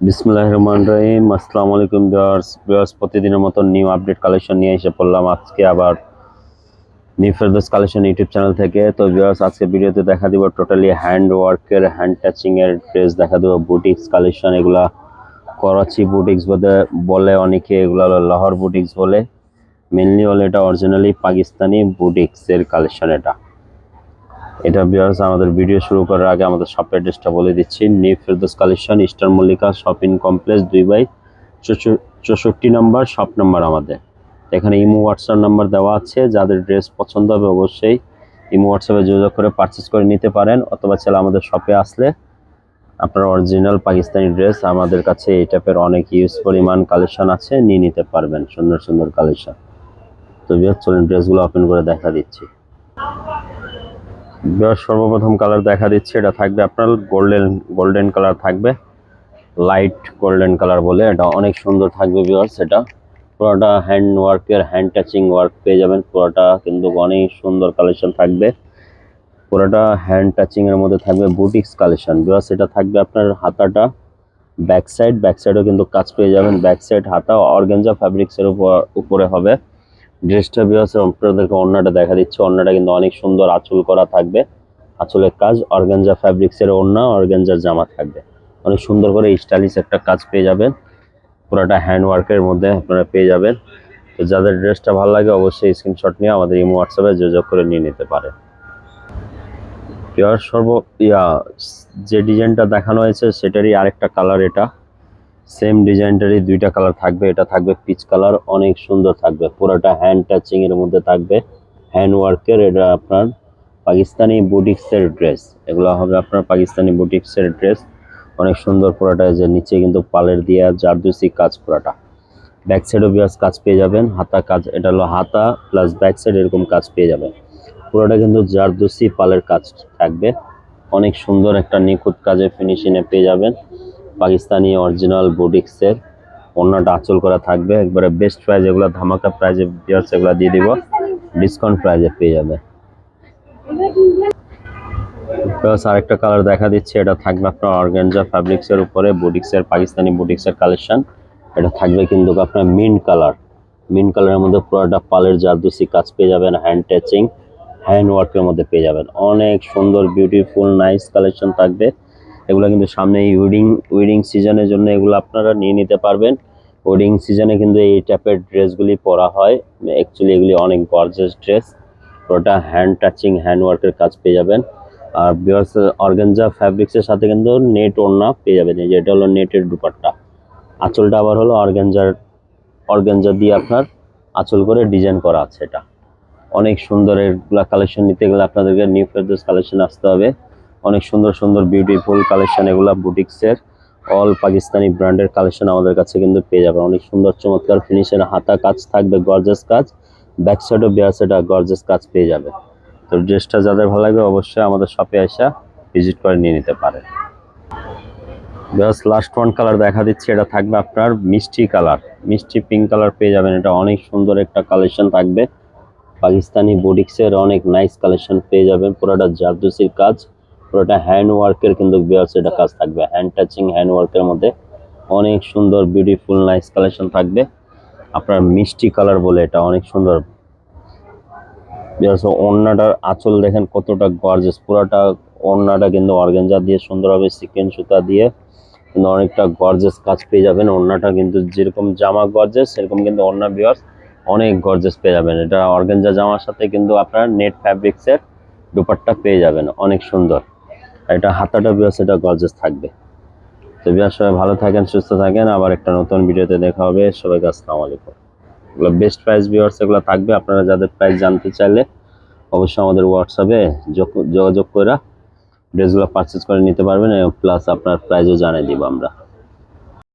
বিসমিল্লাহির রহমানির রহিম। আসসালামু আলাইকুম ভিউয়ার্স, প্রতিদিনের মতো নিউ আপডেট কালেকশন নিয়ে এসে পড়লাম আজকে আবার new Ferdous collection YouTube channel থেকে। তো ভিউয়ার্স, আজকে ভিডিওতে দেখা দিব টোটালি হ্যান্ড ওয়ার্কের, হ্যান্ড টাচিং এর ড্রেস দেখা দেবো। বুটিক্স কালেকশন, এগুলা করাচি বুটিক্স বলে অনেকে, এগুলা হলো লাহোর বুটিক্স বলে। মেনলি হলো এটা অরিজিনালি পাকিস্তানি বুটিক্স এর কালেকশন। এটা ভিউয়ার্স, আমাদের ভিডিও শুরু করার আগে আমাদের শপ অ্যাড্রেসটা বলে দিচ্ছি। New Ferdous collection, eastern Mallika shopping complex, 2/64 নম্বর শপ নাম্বার আমাদের। এখানে ইমো হোয়াটসঅ্যাপ নাম্বার দেওয়া আছে, যাদের ড্রেস পছন্দ হবে অবশ্যই ইমো হোয়াটসঅ্যাপে যোগাযোগ করে পারচেস করে নিতে পারেন, অথবা চাইলে আমাদের শপে আসলে আপনার অরিজিনাল পাকিস্তানি ড্রেস আমাদের কাছে এই টাইপের অনেক ইউজ পরিমাণ কালেকশন আছে, নিয়ে নিতে পারবেন সুন্দর সুন্দর কালেকশন। তো ভিউয়ার্স, চলুন ড্রেসগুলো ওপেন করে দেখা দিচ্ছি। সর্বপ্রথম কালার দেখা দিচ্ছে, এটা থাকবে আপনার গোল্ডেন কালার থাকবে, লাইট গোল্ডেন কালার বলে। এটা অনেক সুন্দর থাকবে ভিউয়ার্স। এটা পুরোটা হ্যান্ড ওয়ার্কের, হ্যান্ড টাচিং ওয়ার্ক পেয়ে যাবেন। পুরোটা কিন্তু অনেক সুন্দর কালেকশন থাকবে। পুরোটা হ্যান্ড টাচিং এর মধ্যে থাকবে বুটিক্স কালেকশন ভিউয়ার্স। এটা থাকবে আপনার হাতাটা ব্যাক সাইডও কিন্তু কাজ পেয়ে যাবেন। ব্যাক সাইড হাতা অর্গানজা ফ্যাব্রিক্স এর উপরে হবে ড্রেসটা ভিউয়ার্স। আপনাদেরকে ওড়নাটা দেখা দিচ্ছে, ওড়নাটা কিন্তু অনেক সুন্দর আঁচল করা থাকবে। আঁচলের কাজ অর্গানজা ফ্যাব্রিক্স এর ওড়না, অর্গানজার জামা থাকবে। অনেক সুন্দর করে স্টাইলিশ একটা কাজ পেয়ে যাবেন। পুরোটা হ্যান্ড ওয়ার্কের মধ্যে আপনারা পেয়ে যাবেন। তো যাদের ড্রেসটা ভালো লাগে অবশ্যই স্ক্রিনশট নিয়ে আমাদের ইমো হোয়াটসঅ্যাপে যোগাযোগ করে নিয়ে নিতে পারে। ভিউয়ার্স, যে ডিজাইনটা দেখানো হয়েছে সেটারই আরেকটা কালার। এটা সেম ডিজাইনটারই দুইটা কালার থাকবে। এটা থাকবে পিচ কালার, অনেক সুন্দর থাকবে। পুরোটা হ্যান্ড টাচিং এর মধ্যে থাকবে, হ্যান্ড ওয়ার্কের। এটা আপনার পাকিস্তানি বুটিক্সের ড্রেস। এগুলো হবে আপনার পাকিস্তানি বুটিক্সের ড্রেস, অনেক সুন্দর। পুরোটা যে নিচে কিন্তু পালের দিয়া জারদুসি কাজ। পুরোটা ব্যাক সাইডও বিয়াস কাজ পেয়ে যাবেন। হাতা কাজ, এটা হলো হাতা প্লাস ব্যাক সাইড এরকম কাজ পেয়ে যাবেন। পুরোটা কিন্তু জারদুসি পালের কাজ থাকবে। অনেক সুন্দর একটা নিখুঁত কাজে ফিনিশিংয়ে পেয়ে যাবেন। পাকিস্তানি অরিজিনাল বুটিক্সের ওড়নাটা আঁচল করা থাকবে। একবারে বেস্ট প্রাইস, এগুলো ধামাকা প্রাইজে ভিউয়ার্স এগুলো দিয়ে দিব, ডিসকাউন্ট প্রাইজে পেয়ে যাবে। প্লাস আরেকটা কালার দেখা দিচ্ছে, এটা থাকবে আপনার অর্গানজা ফ্যাব্রিক্স এর উপরে বুটিক্সের, পাকিস্তানি বুটিক্সের কালেকশন। এটা থাকবে কিন্তু আপনার মিন্ট কালার। মিন্ট কালারের মধ্যে পুরোটা পালের জারদুসি কাজ পেয়ে যাবেন, হ্যান্ড টাচিং হ্যান্ড ওয়ার্কের মধ্যে পেয়ে যাবেন। অনেক সুন্দর বিউটিফুল নাইস কালেকশন থাকবে। এগুলো কিন্তু সামনে উইডিং সিজনের জন্য এগুলো আপনারা নিয়ে নিতে পারবেন। ওয়েডিং সিজনে কিন্তু এই টাইপের ড্রেসগুলি পরা হয়। অ্যাকচুয়ালি এগুলি অনেক গর্জিয়াস ড্রেস। পুরোটা হ্যান্ড টাচিং হ্যান্ড ওয়ার্কের কাজ পেয়ে যাবেন। আর ভিউয়ার্স, অর্গানজা ফ্যাব্রিক্সের সাথে কিন্তু নেট ওড়না পেয়ে যাবেন। এই যে এটা হলো নেটের দুপাট্টা, আঁচলটা আবার হলো অর্গানজা দিয়ে আপনার আঁচল করে ডিজাইন করা আছে। এটা অনেক সুন্দর। এগুলা কালেকশন নিতে গেলে আপনাদেরকে নিউ ফেরদৌস কালেকশন আসতে হবে। অনেক সুন্দর সুন্দর বিউটিফুল কালেকশন, এগুলা বুটিক্সের অল পাকিস্তানি ব্র্যান্ডের কালেকশন আমাদের কাছে কিন্তু পেয়ে যাবেন। অনেক সুন্দর চমৎকার ফিনিশের হাতা কাজ থাকবে, গর্জাস কাজ। ব্যাক সাইডও বিয়ার সাইড গর্জাস কাজ পেয়ে যাবে। তো ড্রেসটা যাদের ভালো লাগবে অবশ্যই আমাদের শপে এসে ভিজিট করে নিয়ে নিতে পারে। জাস্ট লাস্ট ওয়ান কালার দেখা দিচ্ছে, এটা থাকবে আপনার মিষ্টি কালার, মিষ্টি পিঙ্ক কালার পেয়ে যাবেন। এটা অনেক সুন্দর একটা কালেকশন থাকবে। পাকিস্তানি বুটিক্সের অনেক নাইস কালেকশন পেয়ে যাবেন। পুরোটা জারদুসির কাজ, পুরোটা হ্যান্ড ওয়ার্কের কিন্তু বিয়ার্স এটা কাজ থাকবে, হ্যান্ড টাচিং হ্যান্ড ওয়ার্কের মধ্যে অনেক সুন্দর বিউটিফুল নাইস কালেকশন থাকবে। আপনার মিষ্টি কালার বলে এটা অনেক সুন্দর। বিয়ার্স, ওড়নাটার আঁচল দেখেন কতটা গর্জিয়াস। পুরোটা ওড়নাটা কিন্তু অর্গানজা দিয়ে সুন্দরভাবে সিকোয়েন্স সুতা দিয়ে কিন্তু অনেকটা গর্জিয়াস কাজ পেয়ে যাবেন। ওড়নাটা কিন্তু যেরকম জামা গর্জিয়াস সেরকম কিন্তু ওড়না বিয়ার্স অনেক গর্জিয়াস পেয়ে যাবেন। এটা অর্গানজা জামার সাথে কিন্তু আপনার নেট ফ্যাব্রিক্সের দুপাট্টা পেয়ে যাবেন, অনেক সুন্দর। এটা হাতাটা বিয়ার্স এটা গর্জিয়াস থাকবে। তো বিয়ার্স, সবাই ভালো থাকেন, সুস্থ থাকেন। আবার একটা নতুন ভিডিওতে দেখা হবে। সবাইকে আসসালামু আলাইকুম। এগুলো বেস্ট প্রাইস বিয়ার্স এগুলো থাকবে। আপনারা যাদের প্রাইস জানতে চাইলে অবশ্যই আমাদের হোয়াটসঅ্যাপে যোগাযোগ করে ড্রেসগুলো পারচেজ করে নিতে পারবেন, প্লাস আপনার প্রাইসও জানিয়ে দিব আমরা।